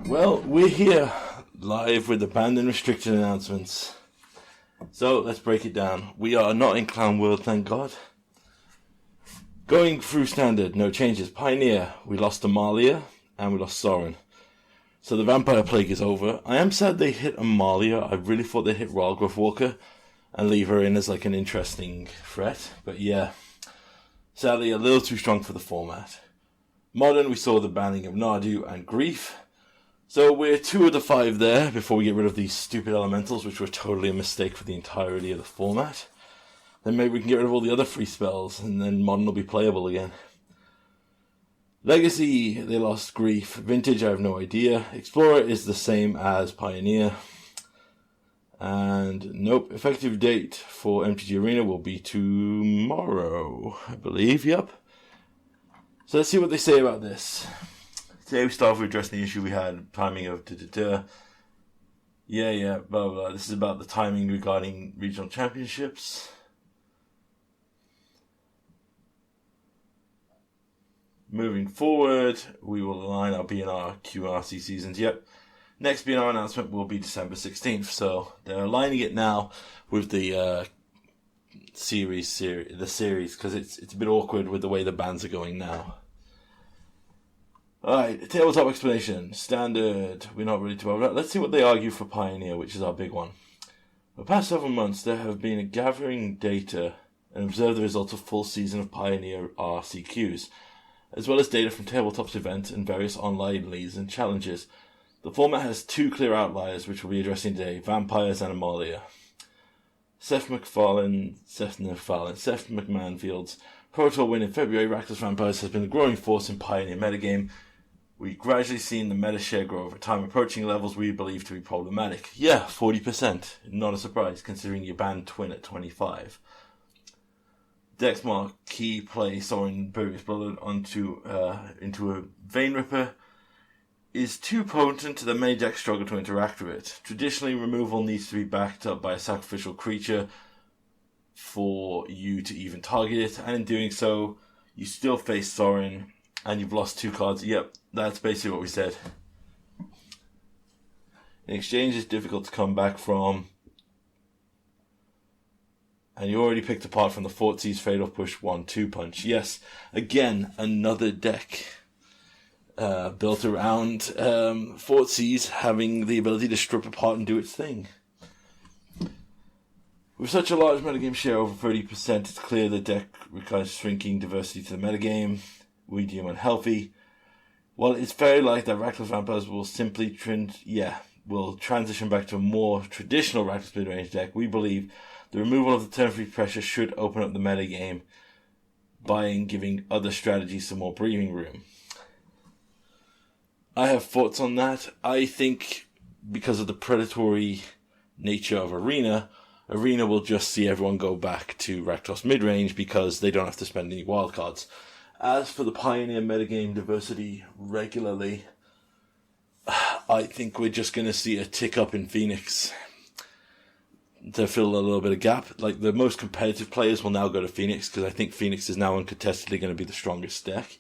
Well, we're here live with the banned and restricted announcements. So let's break it down. We are not in Clown World, thank God. Going through standard, no changes. Pioneer, we lost Amalia and we lost Soren. So the Vampire Plague is over. I am sad they hit Amalia. I really thought they'd hit Royal Growth Walker and leave her in as like an interesting threat. But yeah, sadly a little too strong for the format. Modern, we saw the banning of Nardu and Grief. So we're 2 of the 5 there before we get rid of these stupid elementals, which were totally a mistake for the entirety of the format. Then maybe we can get rid of all the other free spells, and then Modern will be playable again. Legacy, they lost Grief. Vintage, I have no idea. Explorer is the same as Pioneer. And nope, effective date for MTG Arena will be tomorrow, I believe, yep. So let's see what they say about this. Today we start with addressing the issue we had, timing of blah, blah, blah. This is about the timing regarding regional championships. Moving forward, we will align our BNR QRC seasons. Yep. Next BNR announcement will be December 16th. So they're aligning it now with the series because it's a bit awkward with the way the bans are going now. Alright, tabletop explanation. Standard, we're not ready to bother that. Let's see what they argue for Pioneer, which is our big one. For the past several months, there have been a gathering data and observe the results of full season of Pioneer RCQs, as well as data from Tabletop's event and various online leagues and challenges. The format has 2 clear outliers, which we'll be addressing today, Vampires and Amalia. Seth McMahonfield's Pro Tour win in February, Rakdos Vampires has been a growing force in Pioneer metagame. We've gradually seen the meta share grow over time, approaching levels we believe to be problematic. Yeah, 40%. Not a surprise, considering you banned Twin at 25. Dex Marquee play Soren Burious Blooded into a Vein Ripper is too potent to the many decks struggle to interact with it. Traditionally, removal needs to be backed up by a sacrificial creature for you to even target it, and in doing so, you still face Soren, and you've lost 2 cards. Yep, that's basically what we said. In exchange, it's difficult to come back from, and you already picked apart from the Thoughtseize Fade Off Push 1-2 punch. Yes, again, another deck built around Thoughtseize having the ability to strip apart and do its thing. With such a large metagame share, over 30%, it's clear the deck requires shrinking diversity to the metagame. We deem unhealthy. While it's very likely that Rakdos Vampires will simply transition back to a more traditional Rakdos mid-range deck, we believe the removal of the turn-free pressure should open up the metagame by giving other strategies some more breathing room. I have thoughts on that. I think because of the predatory nature of Arena will just see everyone go back to Rakdos mid-range because they don't have to spend any wildcards. As for the Pioneer metagame diversity regularly, I think we're just going to see a tick up in Phoenix to fill a little bit of gap. Like, the most competitive players will now go to Phoenix because I think Phoenix is now uncontestedly going to be the strongest deck.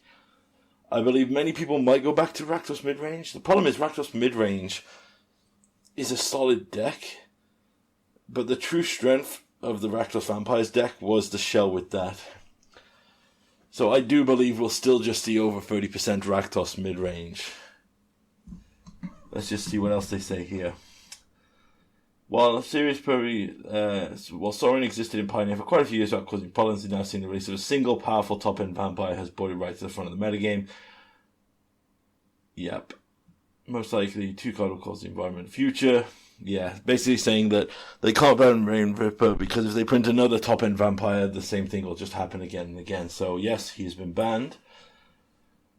I believe many people might go back to Rakdos mid-range. The problem is Rakdos mid-range is a solid deck, but the true strength of the Rakdos Vampires deck was the shell with that. So I do believe we'll still just see over 30% Rakdos mid-range. Let's just see what else they say here. While Soren existed in Pioneer for quite a few years without causing problems, we've now seen the release of a single powerful top-end vampire has brought it right to the front of the metagame. Yep. Most likely, 2 cards will cause the environment future. Yeah, basically saying that they can't ban Vein Ripper because if they print another top-end vampire, the same thing will just happen again and again. So yes, he's been banned.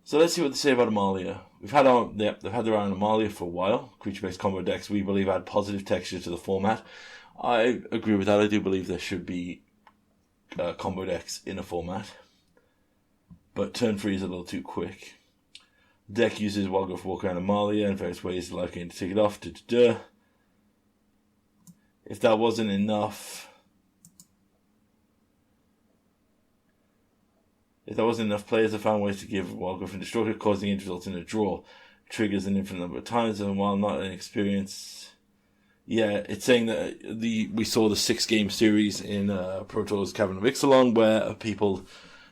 So let's see what they say about Amalia. They've had their eye on Amalia for a while. Creature-based combo decks, we believe, add positive texture to the format. I agree with that. I do believe there should be combo decks in a format. But turn 3 is a little too quick. The deck uses Wild Growth Walker and Amalia in various ways, likely to take it off. If that wasn't enough... If there wasn't enough players, I found ways to give Wild Growth and Destructor, causing it to result in a draw. triggers an infinite number of times, and while not an experience, yeah, it's saying that we saw the 6-game series in Pro Tours Cavern of Ixalan, where people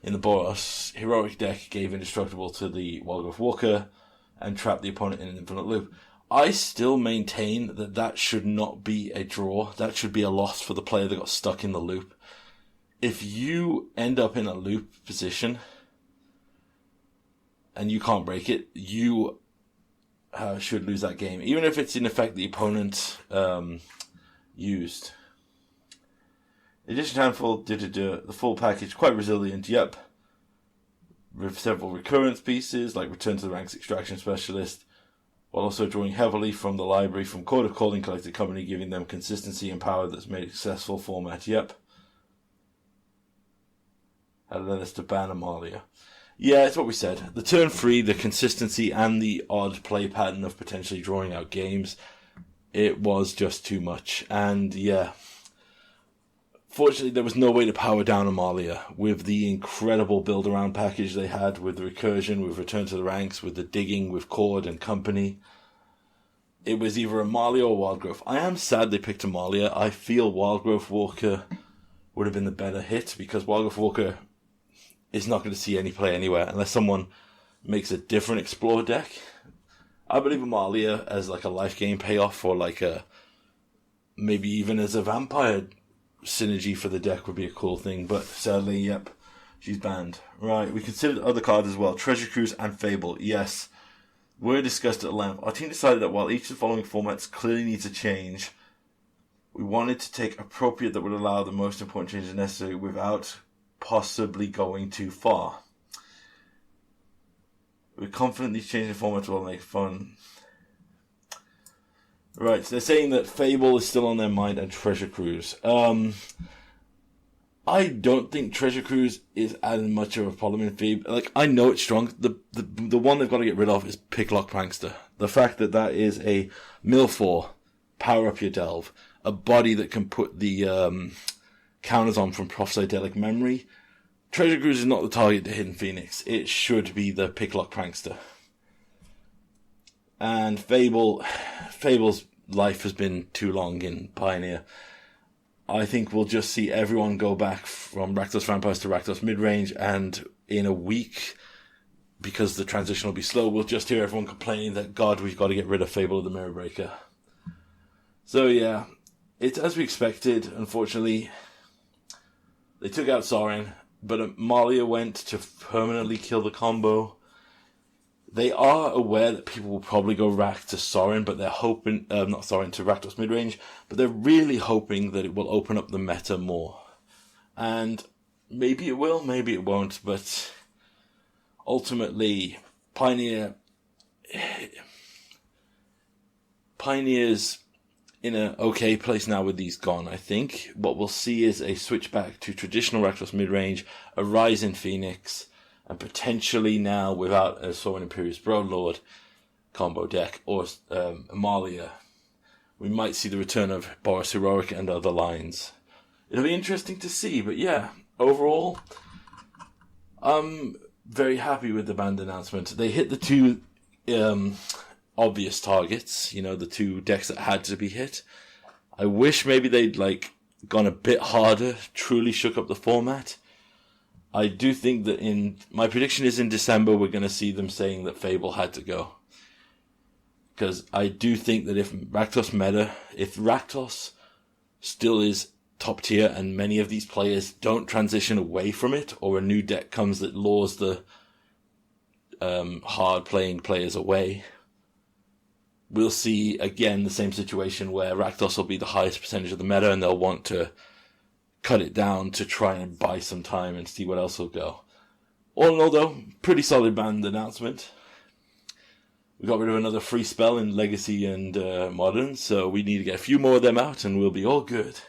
in the Boros heroic deck gave Indestructible to the Walgrove Walker and trapped the opponent in an infinite loop. I still maintain that should not be a draw. That should be a loss for the player that got stuck in the loop. If you end up in a loop position and you can't break it, you should lose that game, even if it's in effect the opponent used. Addition handful, the full package, quite resilient, yep. With several recurrence pieces, like Return to the Ranks Extraction Specialist, while also drawing heavily from the library from Court of Calling Collected Company, giving them consistency and power that's made a successful format, yep. Had led us to ban Amalia. Yeah, it's what we said. The turn 3, the consistency, and the odd play pattern of potentially drawing out games, it was just too much. And yeah, fortunately, there was no way to power down Amalia with the incredible build-around package they had, with the recursion, with Return to the Ranks, with the digging, with Cord and company. It was either Amalia or Wildgrowth. I am sad they picked Amalia. I feel Wildgrowth Walker would have been the better hit, because Wildgrowth Walker is not going to see any play anywhere unless someone makes a different Explore deck. I believe Amalia as like a life game payoff, or like a maybe even as a vampire synergy for the deck would be a cool thing, but sadly, yep, she's banned. Right, we considered other cards as well, Treasure Cruise and Fable. Yes, were discussed at length. Our team decided that while each of the following formats clearly needs a change, we wanted to take appropriate that would allow the most important changes necessary without possibly going too far. We're confident these changes in formats will make fun. Right, so they're saying that Fable is still on their mind and Treasure Cruise. I don't think Treasure Cruise is as much of a problem in Fable. Like, I know it's strong. The one they've got to get rid of is Picklock Prankster. The fact that is a mill 4, power up your delve, a body that can put the counters on from Prophesydelic Memory. Treasure Cruise is not the target to Hidden Phoenix. It should be the Picklock Prankster. And Fable's life has been too long in Pioneer. I think we'll just see everyone go back from Rakdos Vampires to Rakdos Midrange, and in a week, because the transition will be slow, we'll just hear everyone complaining that, God, we've got to get rid of Fable of the Mirror Breaker. So yeah, it's as we expected, unfortunately. They took out Sorin, but Amalia went to permanently kill the combo. They are aware that people will probably go Rack to Sorin, but they're hoping, not Sorin, to Rakdos Midrange, but they're really hoping that it will open up the meta more. And maybe it will, maybe it won't, but ultimately, Pioneer's in an okay place now with these gone, I think. What we'll see is a switch back to traditional Rakdos Midrange, a rise in Phoenix, and potentially now, without a Sorin Imperious Broadlord combo deck, or Amalia, we might see the return of Boros Heroic and other lines. It'll be interesting to see, but yeah, overall, I'm very happy with the band announcement. They hit the two obvious targets, the two decks that had to be hit. I wish maybe they'd gone a bit harder, truly shook up the format. I do think that my prediction is in December we're going to see them saying that Fable had to go. Because I do think that if Rakdos still is top tier and many of these players don't transition away from it, or a new deck comes that lures the hard playing players away, we'll see again the same situation where Rakdos will be the highest percentage of the meta and they'll want to cut it down to try and buy some time and see what else will go. All in all, though, pretty solid band announcement. We got rid of another free spell in Legacy and Modern, so we need to get a few more of them out and we'll be all good.